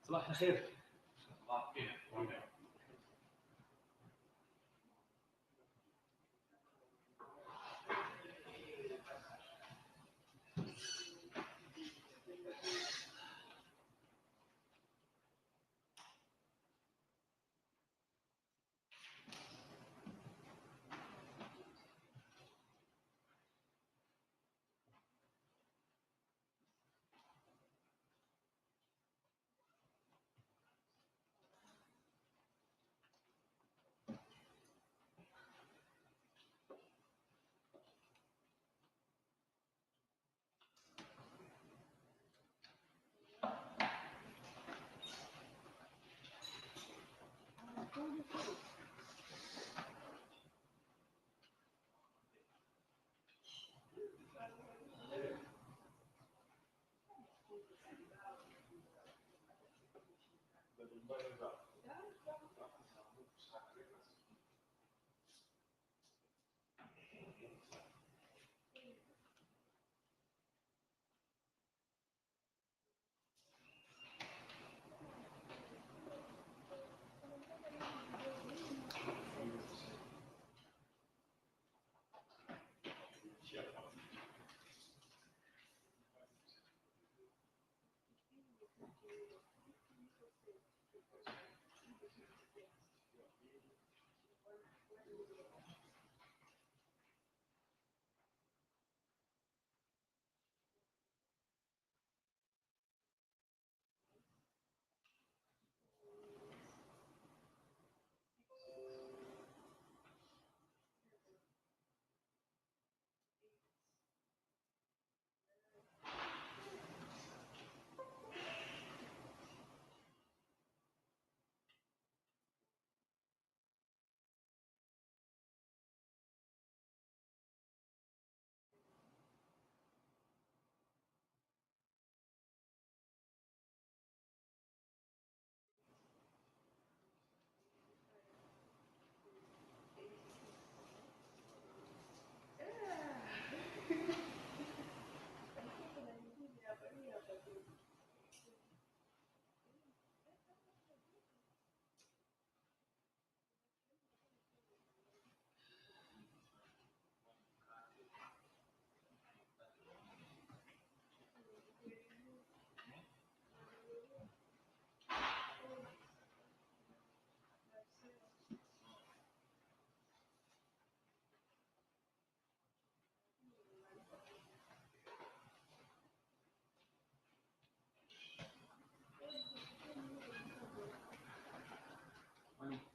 صباح الخير.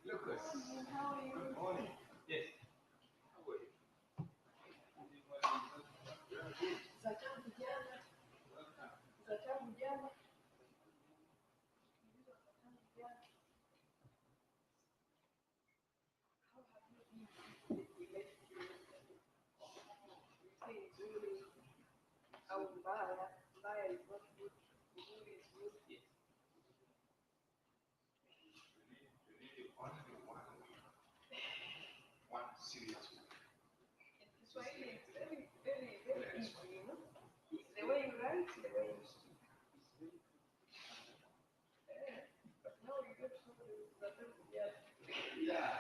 Lucas. Good morning. Yes. How are you? One serious one. Swahili is very, very, very easy, you know. The way you write, the way you speak. But now you get to Yeah.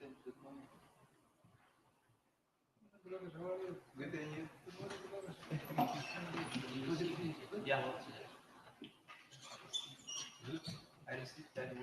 Good morning. Good and you? Yeah. I received that.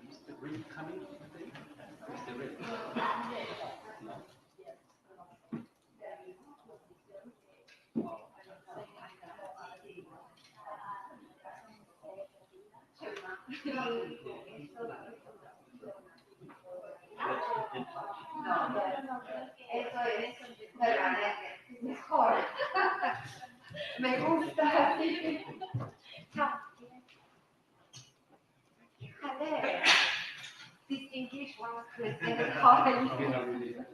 Mr. Green coming? Mr. Green. Eso es mejor. Me gusta así. Chao. Hello. This English one could say how are you?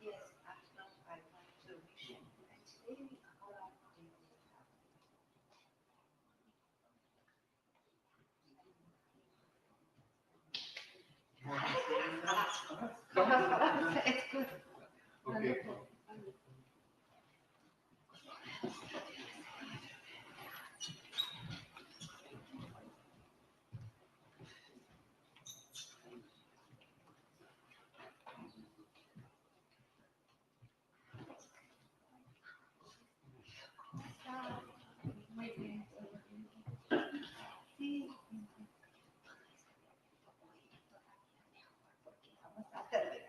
Yes, I want to mission. Actually, it's good. Okay. Muy bien. Sí. Vamos a terminar.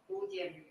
Будем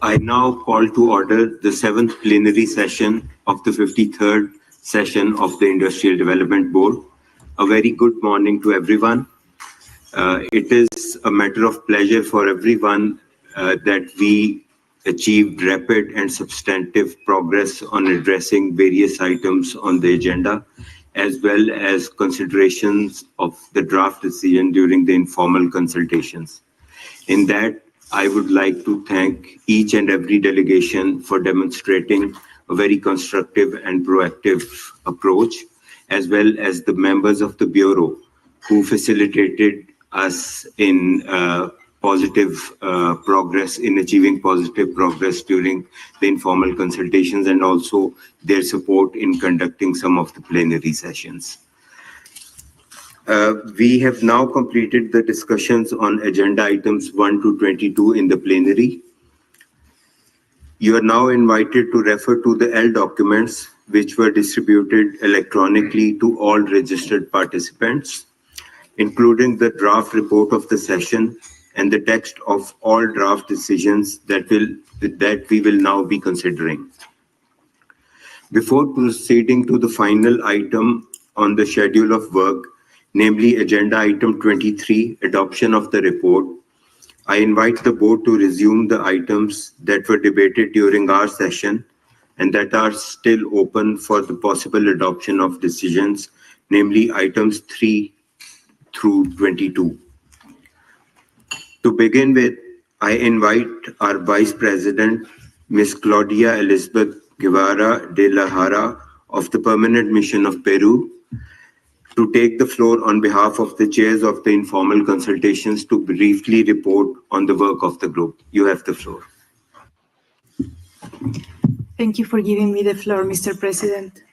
I now call to order the 7th plenary session of the 53rd session of the Industrial Development Board. A very good morning to everyone. It is a matter of pleasure for everyone that we achieved rapid and substantive progress on addressing various items on the agenda, as well as considerations of the draft decision during the informal consultations. In that, I would like to thank each and every delegation for demonstrating a very constructive and proactive approach, as well as the members of the Bureau who facilitated us in positive progress, in achieving positive progress during the informal consultations, and also their support in conducting some of the plenary sessions. We have now completed the discussions on agenda items 1 to 22 in the plenary. You are now invited to refer to the L documents which were distributed electronically to all registered participants, including the draft report of the session and the text of all draft decisions that we will now be considering. Before proceeding to the final item on the schedule of work, namely agenda item 23, adoption of the report, I invite the board to resume the items that were debated during our session and that are still open for the possible adoption of decisions, namely items 3 through 22. To begin with, I invite our Vice President, Ms. Claudia Elizabeth Guevara de la Jara of the Permanent Mission of Peru, to take the floor on behalf of the chairs of the informal consultations to briefly report on the work of the group. You have the floor. Thank you for giving me the floor, Mr. President.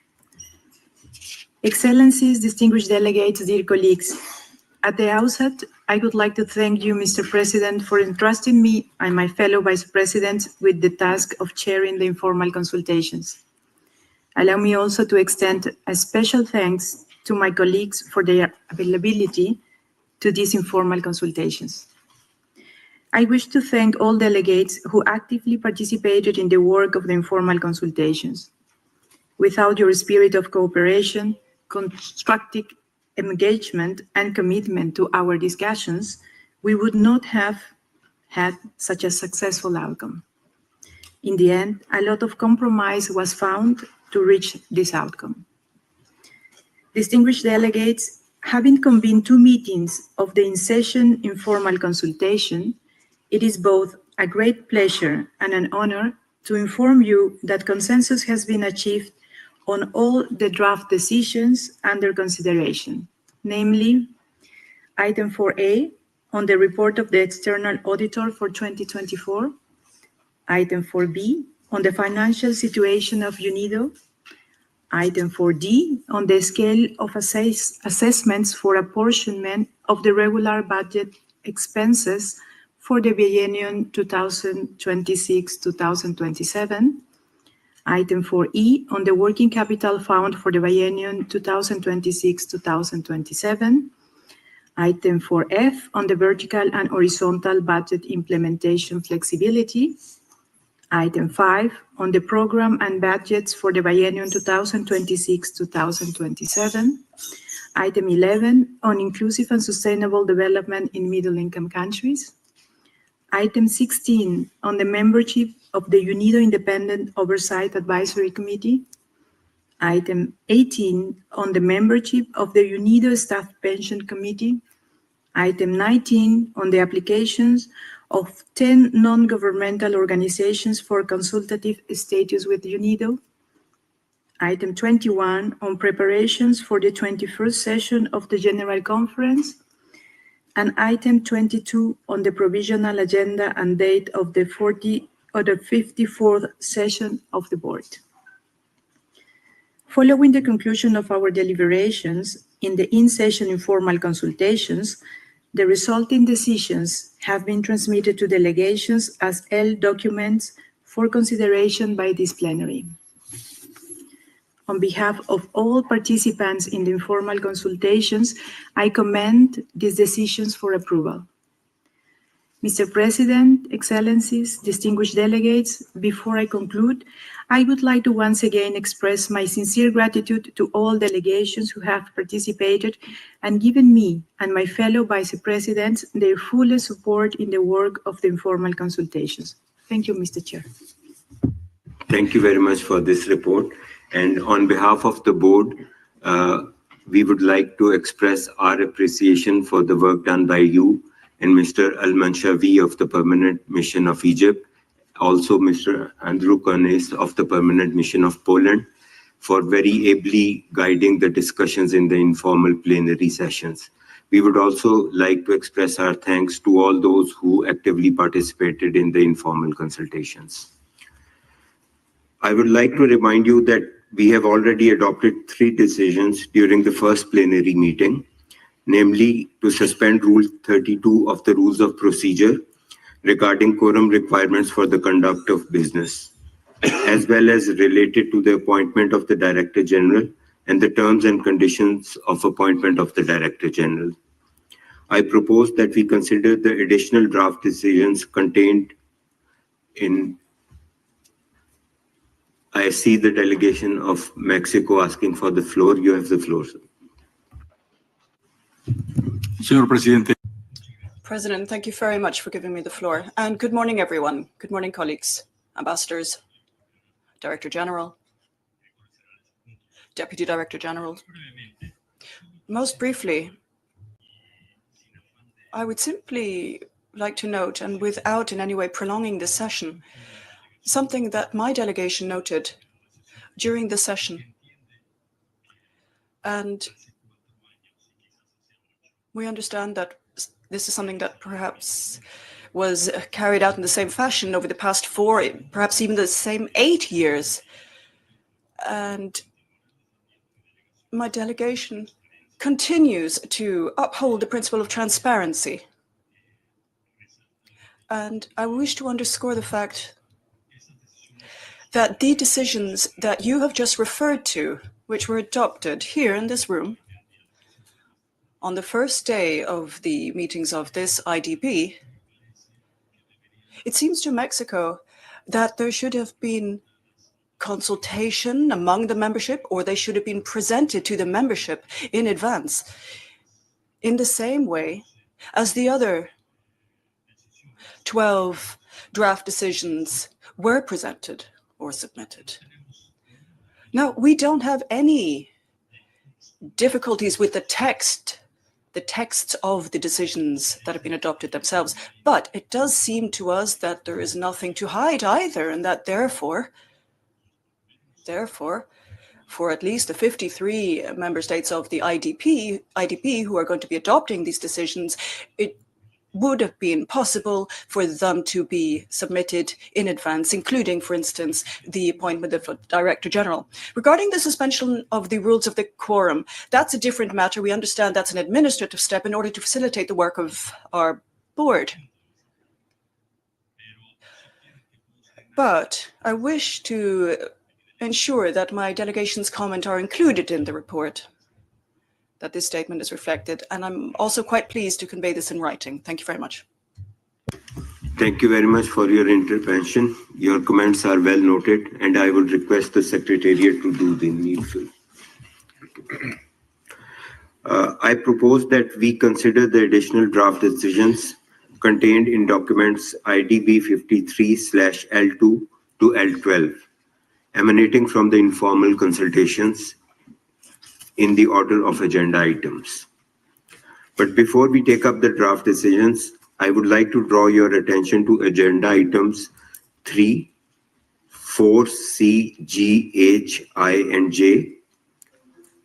Excellencies, distinguished delegates, dear colleagues. At the outset, I would like to thank you, Mr. President, for entrusting me and my fellow vice presidents with the task of chairing the informal consultations. Allow me also to extend a special thanks to my colleagues for their availability to these informal consultations. I wish to thank all delegates who actively participated in the work of the informal consultations. Without your spirit of cooperation, constructive engagement, and commitment to our discussions, we would not have had such a successful outcome. In the end, a lot of compromise was found to reach this outcome. Distinguished delegates, having convened 2 meetings of the in-session informal consultation, it is both a great pleasure and an honor to inform you that consensus has been achieved on all the draft decisions under consideration, namely, item 4A on the report of the external auditor for 2024, item 4B on the financial situation of UNIDO, item 4D on the scale of assessments for apportionment of the regular budget expenses for the biennium 2026-2027, item 4E on the working capital fund for the biennium 2026-2027, item 4F on the vertical and horizontal budget implementation flexibility, item 5 on the program and budgets for the biennium 2026-2027, Item 11, on inclusive and sustainable development in middle-income countries. Item 16, on the membership of the UNIDO Independent Oversight Advisory Committee. Item 18, on the membership of the UNIDO Staff Pension Committee. Item 19, on the applications of 10 non-governmental organizations for consultative status with UNIDO. Item 21, on preparations for the 21st session of the General Conference. And item 22, on the provisional agenda and date of the 54th session of the board. Following the conclusion of our deliberations in the in-session informal consultations, the resulting decisions have been transmitted to delegations as L documents for consideration by this plenary. On behalf of all participants in the informal consultations, I commend these decisions for approval. Mr. President, Excellencies, distinguished delegates, before I conclude, I would like to once again express my sincere gratitude to all delegations who have participated and given me and my fellow vice presidents their fullest support in the work of the informal consultations. Thank you, Mr. Chair. Thank you very much for this report. And on behalf of the board, we would like to express our appreciation for the work done by you and Mr. Al-Manshawi of the Permanent Mission of Egypt, also Mr. Andrew Konis of the Permanent Mission of Poland, for very ably guiding the discussions in the informal plenary sessions. We would also like to express our thanks to all those who actively participated in the informal consultations. I would like to remind you that we have already adopted 3 decisions during the first plenary meeting, namely to suspend Rule 32 of the Rules of Procedure regarding quorum requirements for the conduct of business, as well as related to the appointment of the Director General and the terms and conditions of appointment of the Director General. I propose that we consider the additional draft decisions contained in. I see the delegation of Mexico asking for the floor. You have the floor, sir. Señor Presidente. President, thank you very much for giving me the floor. And good morning, everyone. Good morning, colleagues, ambassadors, Director General, Deputy Director General. Most briefly, I would simply like to note, and without in any way prolonging the session, something that my delegation noted during the session. And we understand that this is something that perhaps was carried out in the same fashion over the past 4, perhaps even the same 8 years. And my delegation continues to uphold the principle of transparency. And I wish to underscore the fact that the decisions that you have just referred to, which were adopted here in this room on the first day of the meetings of this IDB, it seems to Mexico that there should have been consultation among the membership, or they should have been presented to the membership in advance, in the same way as the other 12 draft decisions were presented or submitted. Now, we don't have any difficulties with the texts of the decisions that have been adopted themselves, but it does seem to us that there is nothing to hide either, and that therefore, for at least the 53 member states of the IDP who are going to be adopting these decisions, it would have been possible for them to be submitted in advance, including, for instance, the appointment of a Director General. Regarding the suspension of the rules of the quorum, that's a different matter. We understand that's an administrative step in order to facilitate the work of our board. But I wish to ensure that my delegation's comments are included in the report, that this statement is reflected, and I'm also quite pleased to convey this in writing. Thank you very much. Thank you very much for your intervention. Your comments are well noted, and I would request the Secretariat to do the needful. I propose that we consider the additional draft decisions contained in documents IDB 53/L2 to L12, emanating from the informal consultations in the order of agenda items. But before we take up the draft decisions, I would like to draw your attention to agenda items 3, 4, C, G, H, I, and J,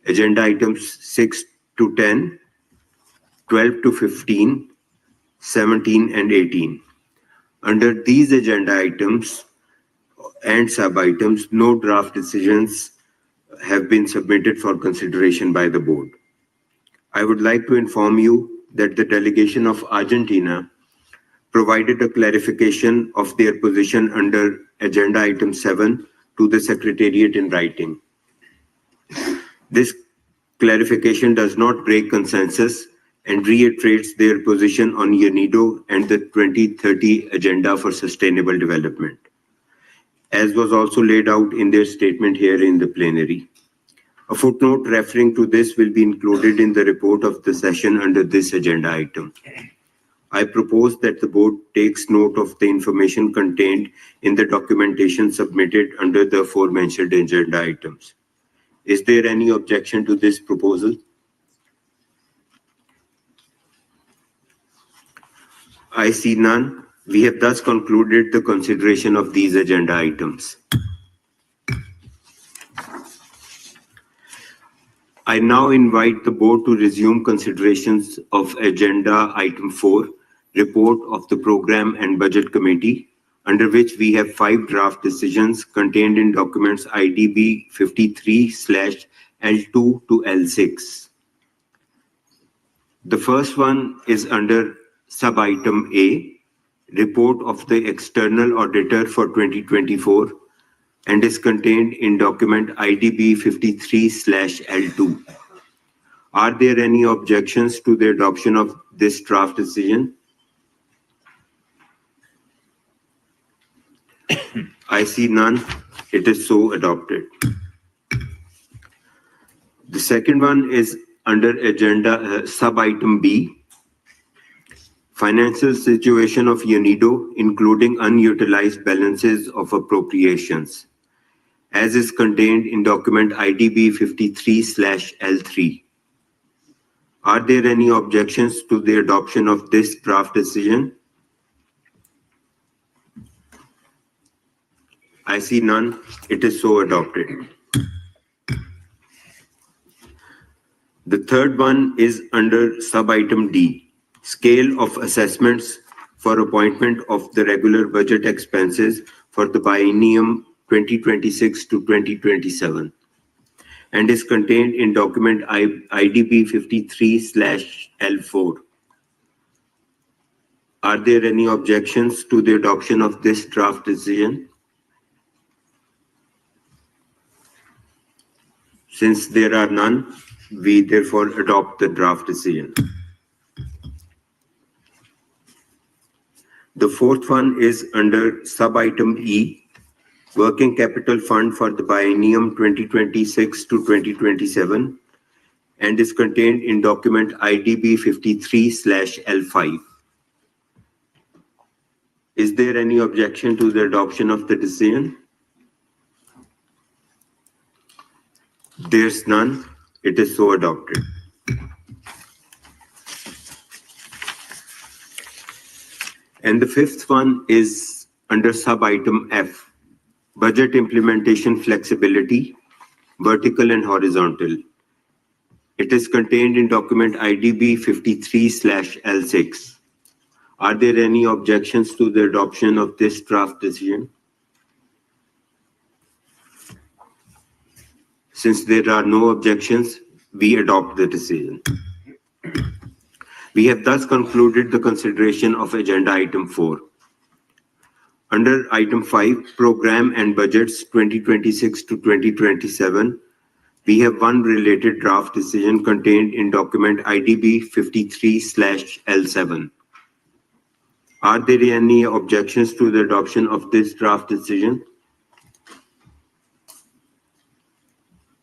agenda items 6 to 10, 12 to 15, 17, and 18. Under these agenda items and sub-items, no draft decisions have been submitted for consideration by the board. I would like to inform you that the delegation of Argentina provided a clarification of their position under agenda item 7 to the Secretariat in writing. This clarification does not break consensus and reiterates their position on UNIDO and the 2030 Agenda for Sustainable Development, as was also laid out in their statement here in the plenary. A footnote referring to this will be included in the report of the session under this agenda item. I propose that the board takes note of the information contained in the documentation submitted under the aforementioned agenda items. Is there any objection to this proposal? I see none. We have thus concluded the consideration of these agenda items. I now invite the board to resume considerations of agenda item 4, report of the Program and Budget Committee, under which we have 5 draft decisions contained in documents IDB 53/L2 to L6. The first one is under sub-item A, report of the external auditor for 2024, and is contained in document IDB 53/L2. Are there any objections to the adoption of this draft decision? I see none. It is so adopted. The second one is under agenda sub-item B, financial situation of UNIDO, including unutilized balances of appropriations, as is contained in document IDB 53/L3. Are there any objections to the adoption of this draft decision? I see none. It is so adopted. The third one is under sub-item D, scale of assessments for appointment of the regular budget expenses for the biennium 2026 to 2027, and is contained in document IDB 53/L4. Are there any objections to the adoption of this draft decision? Since there are none, we therefore adopt the draft decision. The fourth one is under sub-item E, Working Capital Fund for the biennium 2026 to 2027, and is contained in document IDB 53/L5. Is there any objection to the adoption of the decision? There's none. It is so adopted. And the fifth one is under sub-item F, budget implementation flexibility, vertical and horizontal. It is contained in document IDB 53/L6. Are there any objections to the adoption of this draft decision? Since there are no objections, we adopt the decision. We have thus concluded the consideration of agenda item 4. Under item 5, Program and Budgets 2026 to 2027, we have one related draft decision contained in document IDB 53/L7. Are there any objections to the adoption of this draft decision?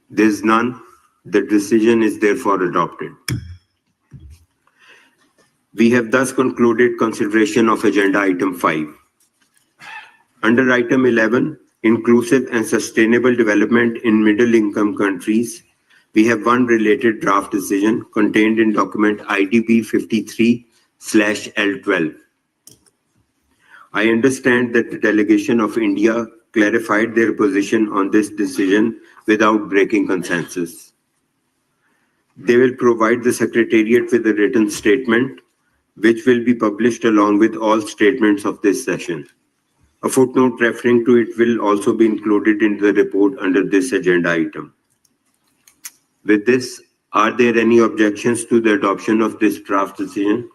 There's none. The decision is therefore adopted. We have thus concluded consideration of agenda item 5. Under item 11, inclusive and sustainable development in middle-income countries, we have one related draft decision contained in document IDB 53/L12. I understand that the delegation of India clarified their position on this decision without breaking consensus. They will provide the Secretariat with a written statement, which will be published along with all statements of this session. A footnote referring to it will also be included in the report under this agenda item. With this, are there any objections to the adoption of this draft decision?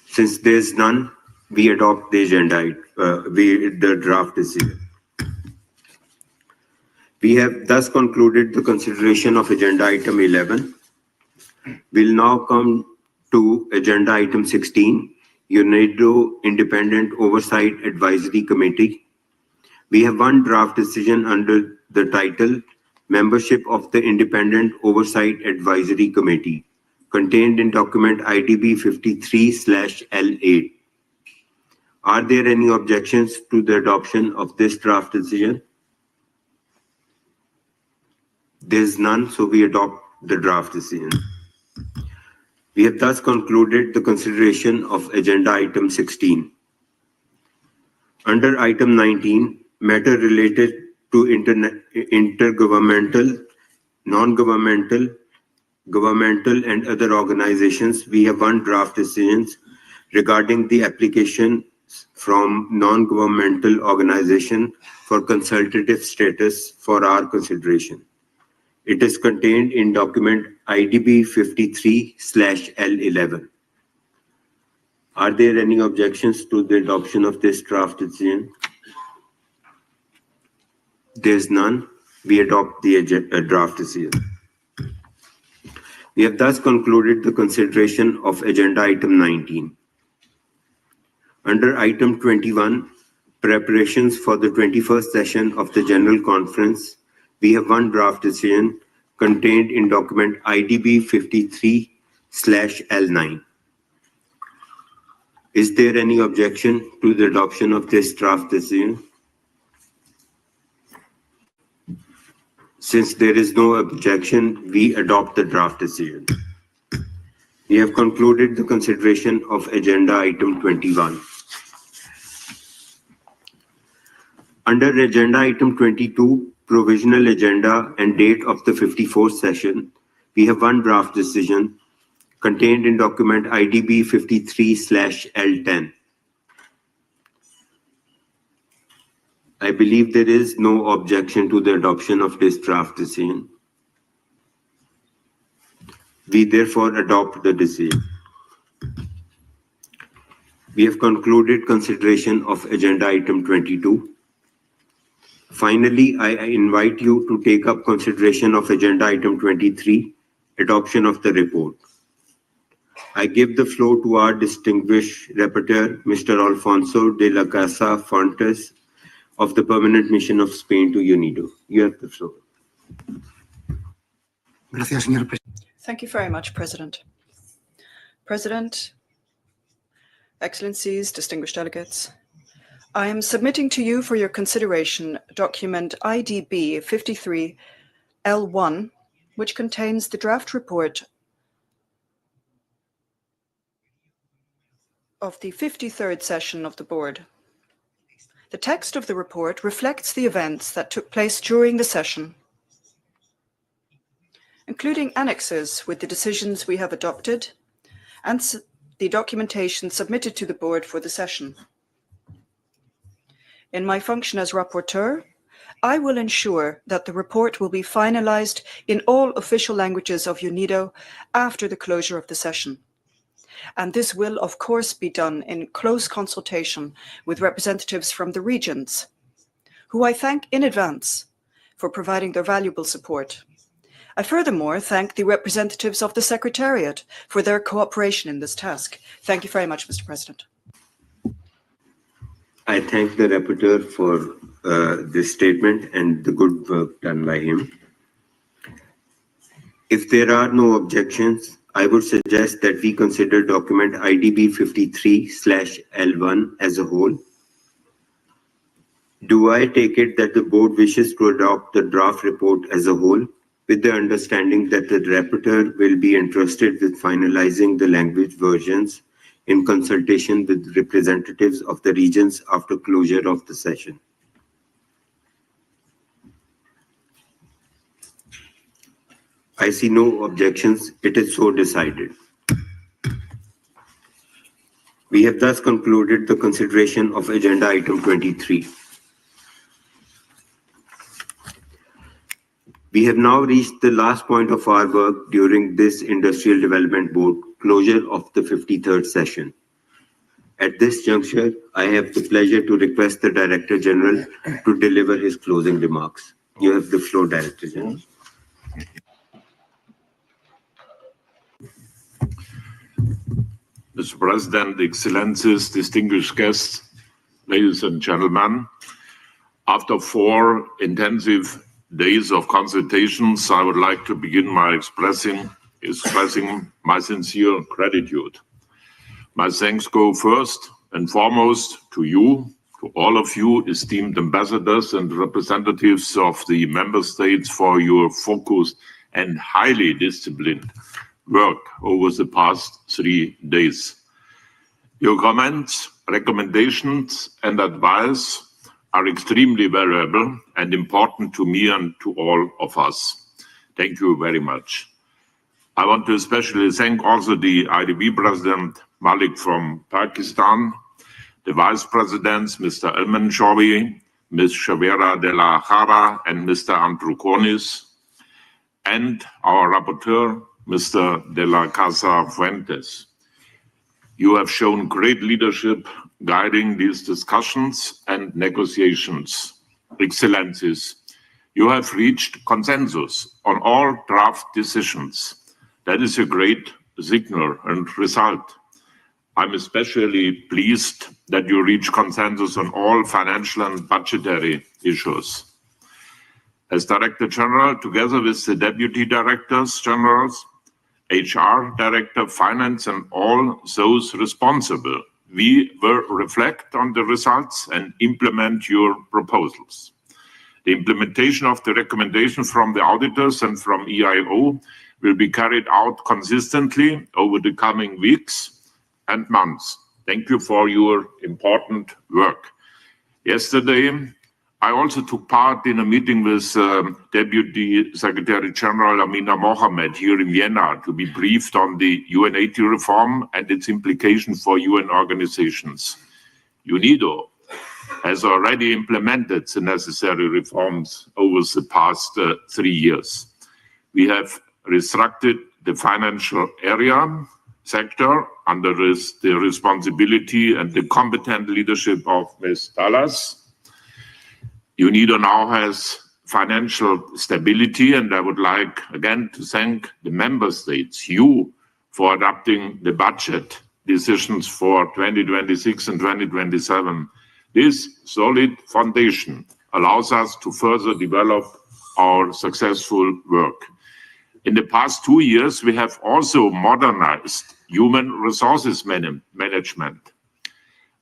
Since there is none, we adopt the the draft decision. We have thus concluded the consideration of agenda item 11. We'll now come to agenda item 16, UNIDO Independent Oversight Advisory Committee. We have one draft decision under the title Membership of the Independent Oversight Advisory Committee, contained in document IDB 53/L8. Are there any objections to the adoption of this draft decision? There's none, so we adopt the draft decision. We have thus concluded the consideration of agenda item 16. Under item 19, matter related to intergovernmental, non-governmental, governmental and other organizations, we have one draft decision regarding the application from non-governmental organization for consultative status for our consideration. It is contained in document IDB 53/L11. Are there any objections to the adoption of this draft decision? There's none. We adopt the draft decision. We have thus concluded the consideration of agenda item 19. Under item 21, preparations for the 21st session of the General Conference, we have one draft decision contained in document IDB 53/L9. Is there any objection to the adoption of this draft decision? Since there is no objection, we adopt the draft decision. We have concluded the consideration of agenda item 21. Under agenda item 22, provisional agenda and date of the 54th session, we have one draft decision contained in document IDB 53/L10. I believe there is no objection to the adoption of this draft decision. We therefore adopt the decision. We have concluded consideration of agenda item 22. Finally, I invite you to take up consideration of agenda item 23, adoption of the report. I give the floor to our distinguished rapporteur, Mr. Alfonso de la Casa Fontes, of the Permanent Mission of Spain to UNIDO. You have the floor. Thank you very much, President. President, Excellencies, distinguished delegates, I am submitting to you for your consideration document IDB 53/L1, which contains the draft report of the 53rd session of the board. The text of the report reflects the events that took place during the session, including annexes with the decisions we have adopted and the documentation submitted to the board for the session. In my function as rapporteur, I will ensure that the report will be finalized in all official languages of UNIDO after the closure of the session. And this will, of course, be done in close consultation with representatives from the regions, who I thank in advance for providing their valuable support. I furthermore thank the representatives of the Secretariat for their cooperation in this task. Thank you very much, Mr. President. I thank the rapporteur for this statement and the good work done by him. If there are no objections, I would suggest that we consider document IDB 53/L1 as a whole. Do I take it that the board wishes to adopt the draft report as a whole, with the understanding that the rapporteur will be entrusted with finalizing the language versions in consultation with representatives of the regions after closure of the session? I see no objections. It is so decided. We have thus concluded the consideration of agenda item 23. We have now reached the last point of our work during this Industrial Development Board closure of the 53rd session. At this juncture, I have the pleasure to request the Director General to deliver his closing remarks. You have the floor, Director General. Mr. President, Excellencies, distinguished guests, ladies and gentlemen, after 4 intensive days of consultations, I would like to begin by expressing my sincere gratitude. My thanks go first and foremost to you, to all of you, esteemed ambassadors and representatives of the member states, for your focused and highly disciplined work over the past 3 days. Your comments, recommendations, and advice are extremely valuable and important to me and to all of us. Thank you very much. I want to especially thank also the IDB President Malik from Pakistan, the Vice Presidents Mr. Elmanshawi, Ms. Shavera de la Jara, and Mr. Androukonis, and our rapporteur, Mr. De la Casa Fuentes. You have shown great leadership guiding these discussions and negotiations. Excellencies, you have reached consensus on all draft decisions. That is a great signal and result. I'm especially pleased that you reach consensus on all financial and budgetary issues. As Director General, together with the Deputy Directors Generals, HR Director, Finance, and all those responsible, we will reflect on the results and implement your proposals. The implementation of the recommendation from the auditors and from EIO will be carried out consistently over the coming weeks and months. Thank you for your important work. Yesterday, I also took part in a meeting with Deputy Secretary General Amina Mohammed here in Vienna to be briefed on the UN80 reform and its implication for UN organizations. UNIDO has already implemented the necessary reforms over the past 3 years. We have restructured the financial area sector under the responsibility and the competent leadership of Ms. Dallas. UNIDO now has financial stability, and I would like again to thank the member states, you, for adopting the budget decisions for 2026 and 2027. This solid foundation allows us to further develop our successful work. In the past 2 years, we have also modernized human resources management.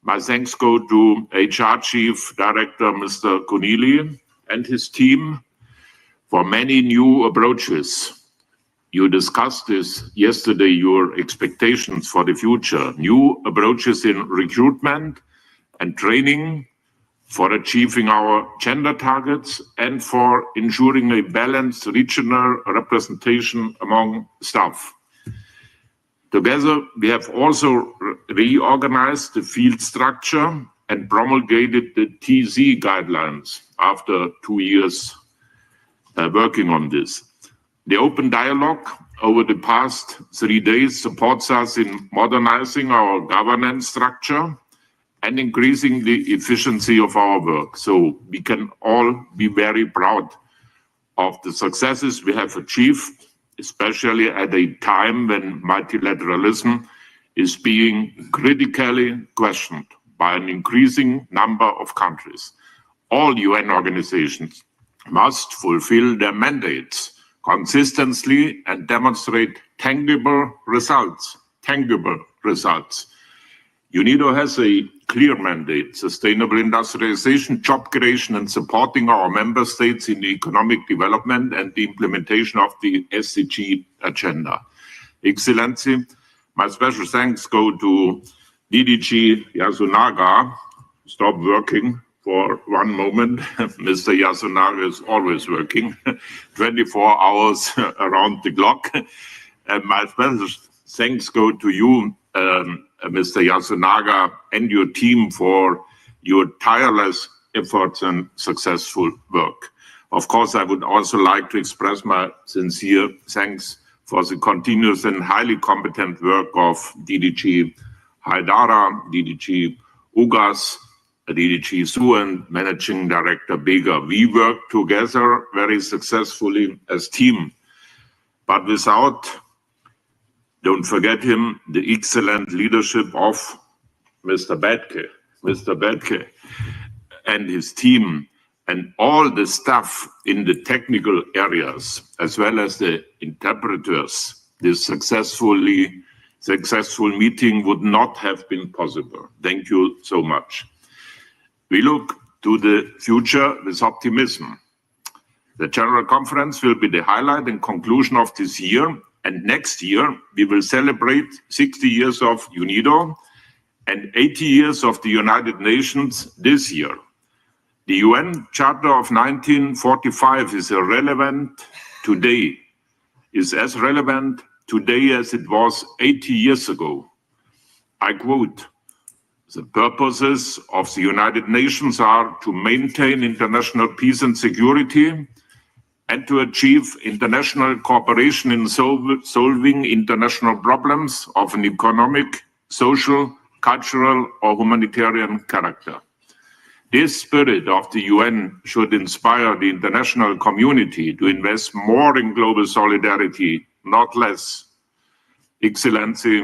My thanks go to HR Chief Director Mr. Corneli and his team for many new approaches. You discussed this yesterday, your expectations for the future, new approaches in recruitment and training for achieving our gender targets and for ensuring a balanced regional representation among staff. Together, we have also reorganized the field structure and promulgated the TZ guidelines after 2 years working on this. The open dialogue over the past 3 days supports us in modernizing our governance structure and increasing the efficiency of our work. So we can all be very proud of the successes we have achieved, especially at a time when multilateralism is being critically questioned by an increasing number of countries. all UN organizations must fulfill their mandates consistently and demonstrate tangible results. UNIDO has a clear mandate: sustainable industrialization, job creation, and supporting our member states in economic development and the implementation of the SDG agenda. Excellency, my special thanks go to DDG Yasunaga. Stop working for one moment. Mr. Yasunaga is always working 24 hours around the clock. And my special thanks go to you, Mr. Yasunaga, and your team for your tireless efforts and successful work. Of course, I would also like to express my sincere thanks for the continuous and highly competent work of DDG Haidara, DDG Ugas, DDG Su, and Managing Director Bega. We work together very successfully as team, but without, don't forget him, the excellent leadership of Mr. Bedke and his team, and all the staff in the technical areas, as well as the interpreters. This successful meeting would not have been possible. Thank you so much. We look to the future with optimism. The General Conference will be the highlight and conclusion of this year, and next year we will celebrate 60 years of UNIDO and 80 years of the United Nations this year. The UN Charter of 1945 is as relevant today as it was 80 years ago. I quote, "The purposes of the United Nations are to maintain international peace and security and to achieve international cooperation in solving international problems of an economic, social, cultural, or humanitarian character." This spirit of the UN should inspire the international community to invest more in global solidarity, not less. Excellency,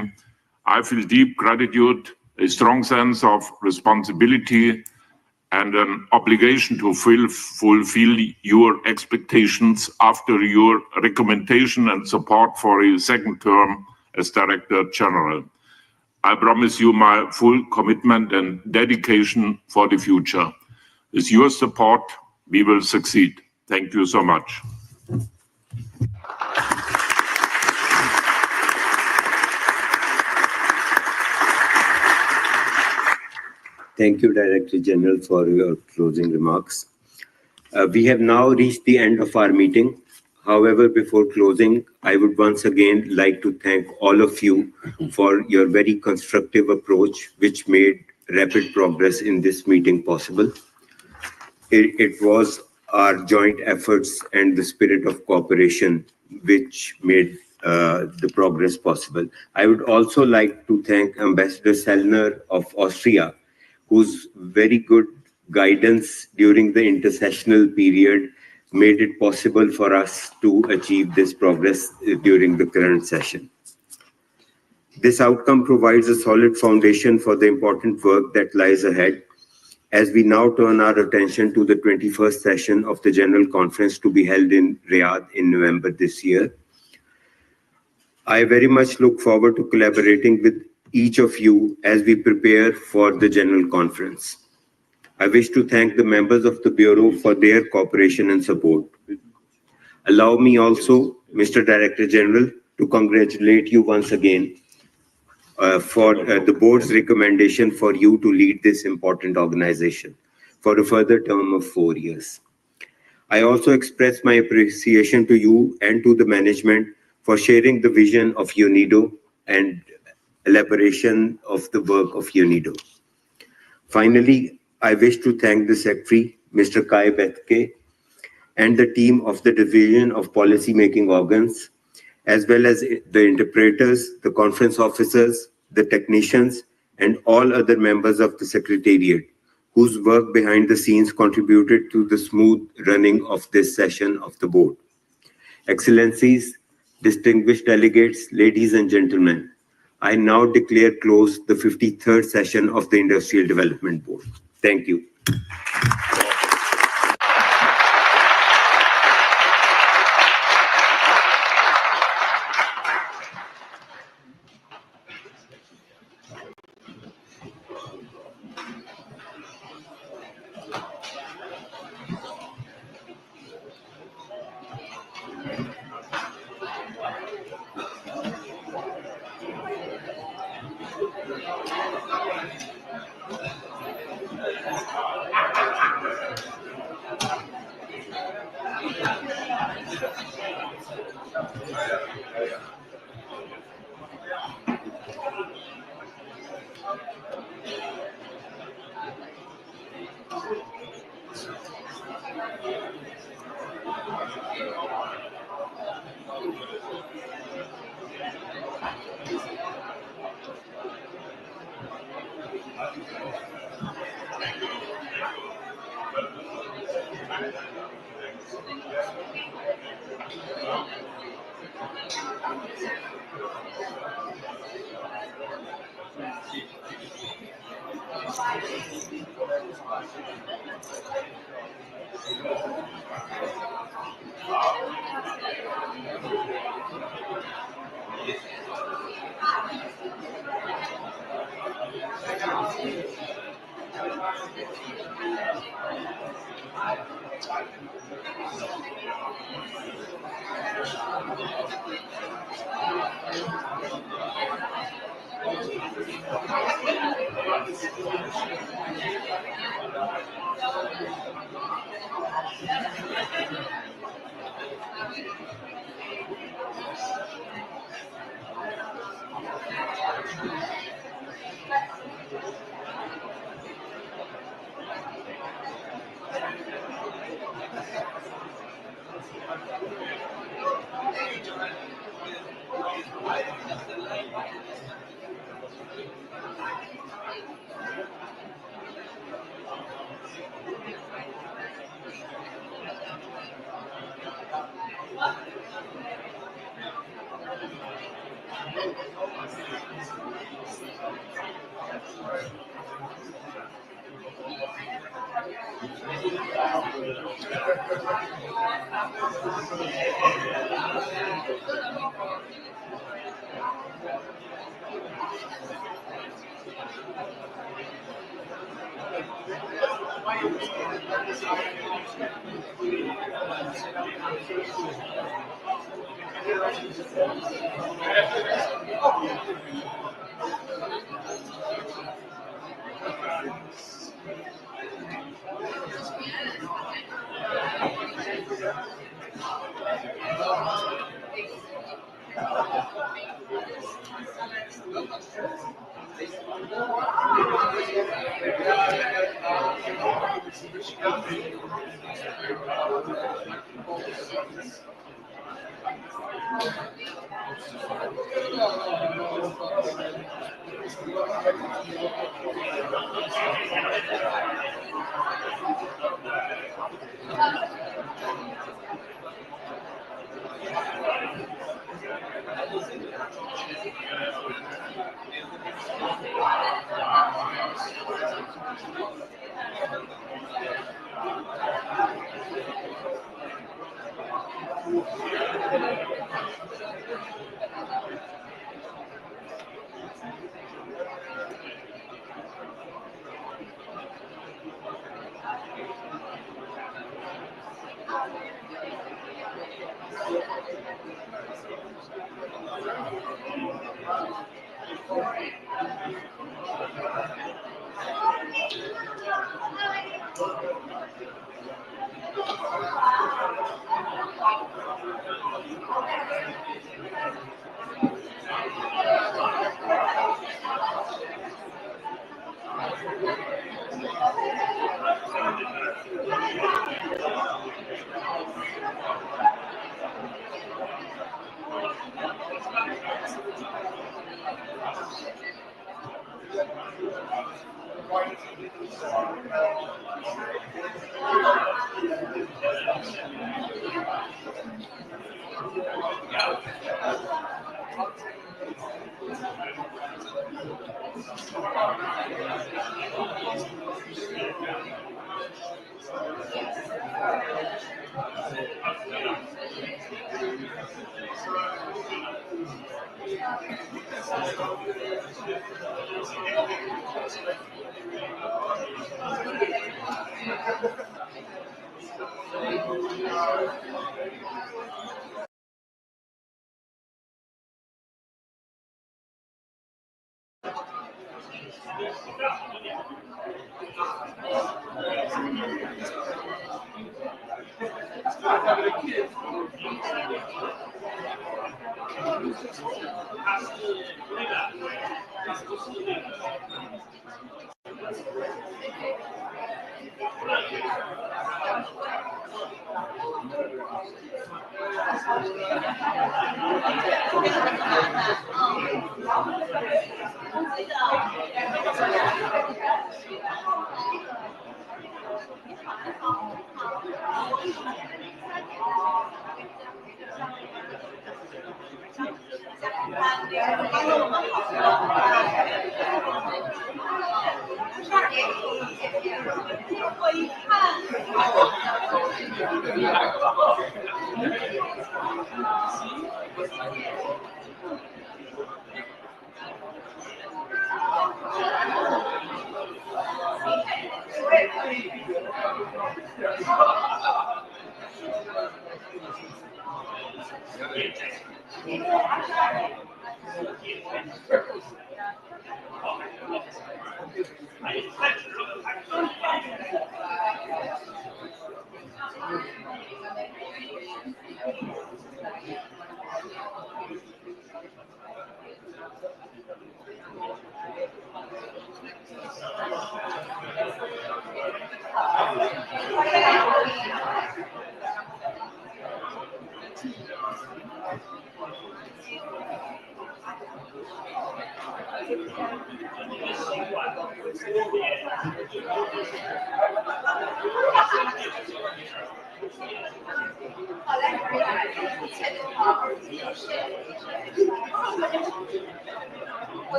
I feel deep gratitude, a strong sense of responsibility, and an obligation to fulfill your expectations after your recommendation and support for a second term as Director General. I promise you my full commitment and dedication for the future. With your support, we will succeed. Thank you so much. Thank you, Director General, for your closing remarks. We have now reached the end of our meeting. However, before closing, I would once again like to thank all of you for your very constructive approach, which made rapid progress in this meeting possible. It was our joint efforts and the spirit of cooperation which made the progress possible. I would also like to thank Ambassador Sellner of Austria, whose very good guidance during the intersessional period made it possible for us to achieve this progress during the current session. This outcome provides a solid foundation for the important work that lies ahead as we now turn our attention to the 21st session of the General Conference to be held in Riyadh in November this year. I very much look forward to collaborating with each of you as we prepare for the General Conference. I wish to thank the members of the Bureau for their cooperation and support. Allow me also, Mr. Director General, to congratulate you once again for the board's recommendation for you to lead this important organization for a further term of 4 years. I also express my appreciation to you and to the management for sharing the vision of UNIDO and elaboration of the work of UNIDO. Finally, I wish to thank the Secretary, Mr. Kai Bethke, and the team of the Division of Policy Making Organs, as well as the interpreters, the conference officers, the technicians, and all other members of the Secretariat, whose work behind the scenes contributed to the smooth running of this session of the board. Excellencies, distinguished delegates, ladies and gentlemen, I now declare closed the 53rd session of the Industrial Development Board. Thank you.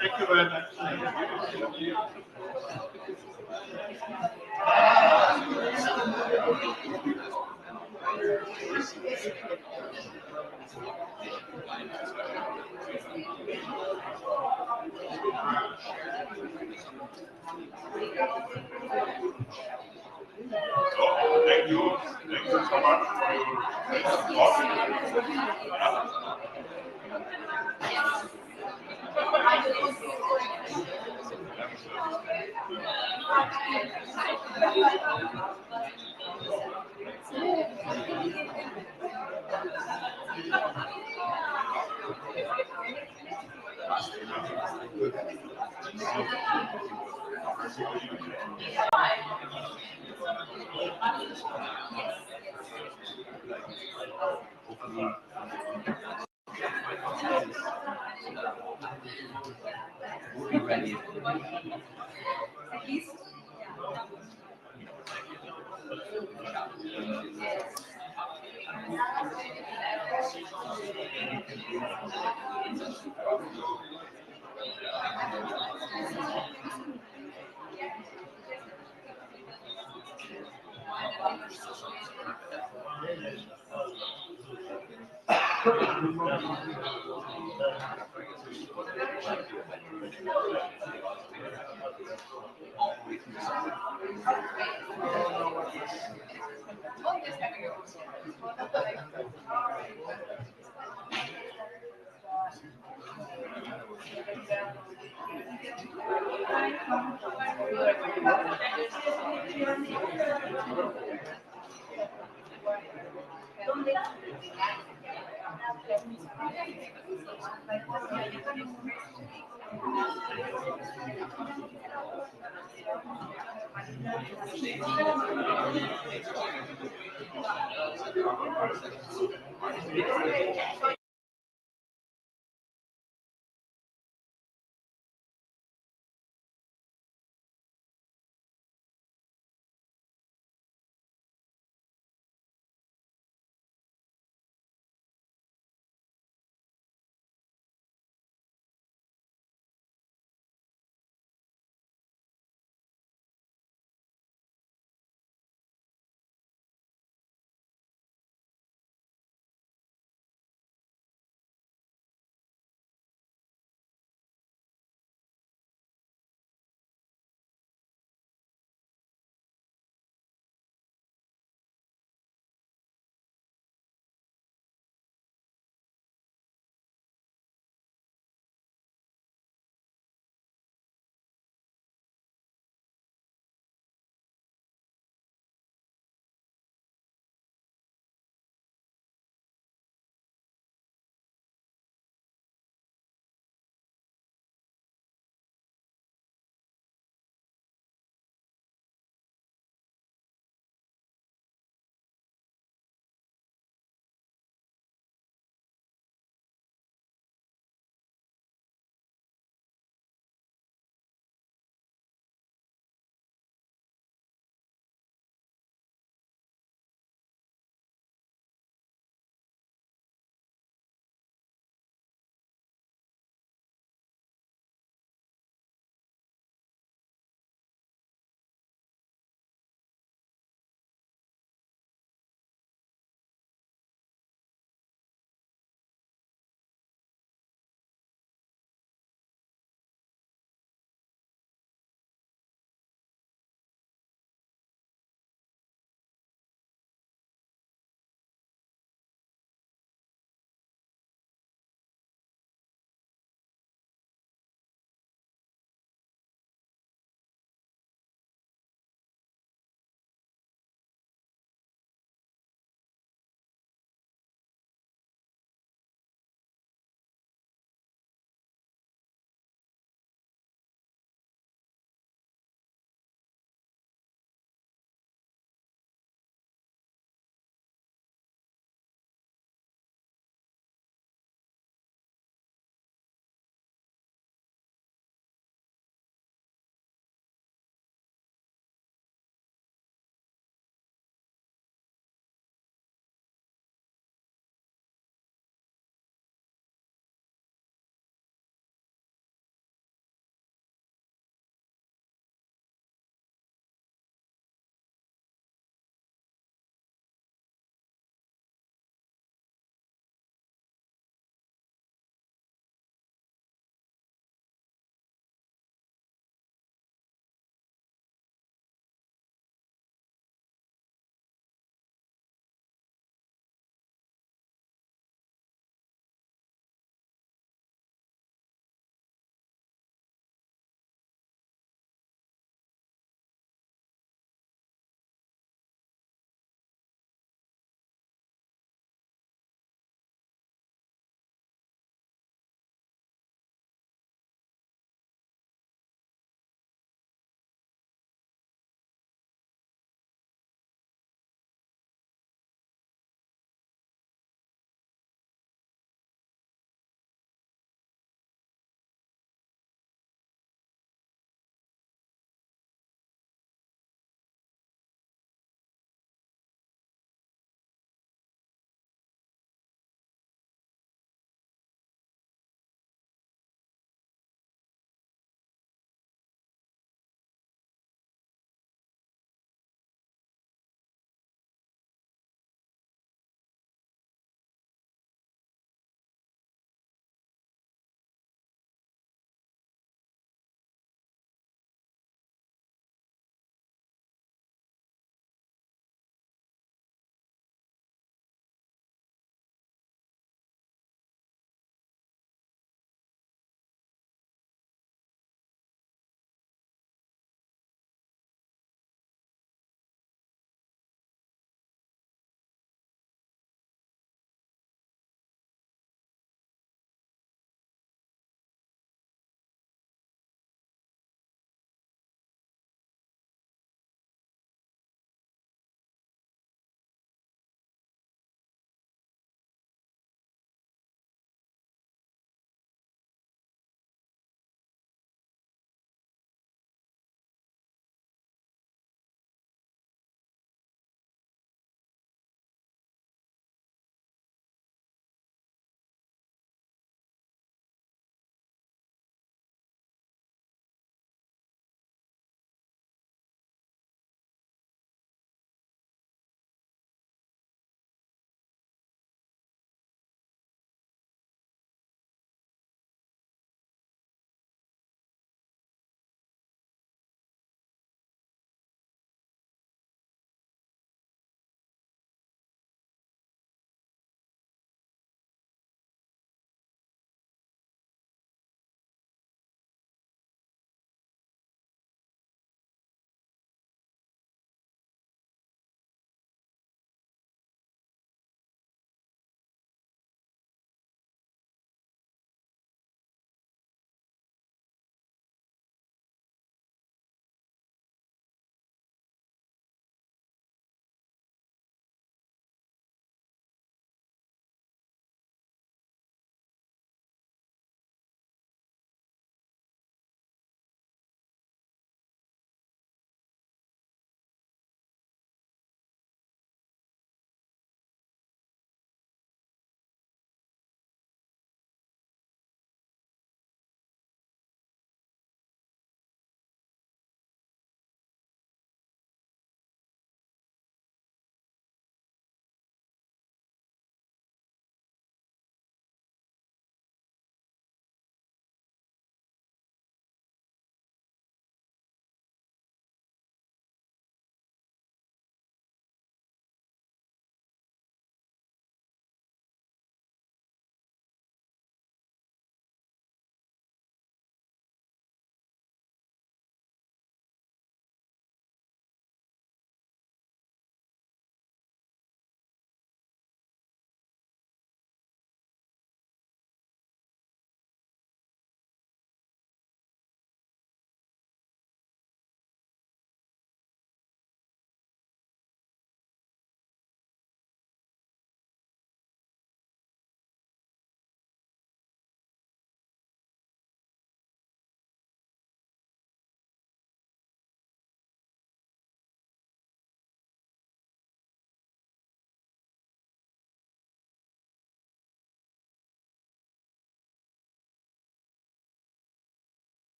Thank you very much. Thank you. Thank you so much for your support.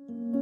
you.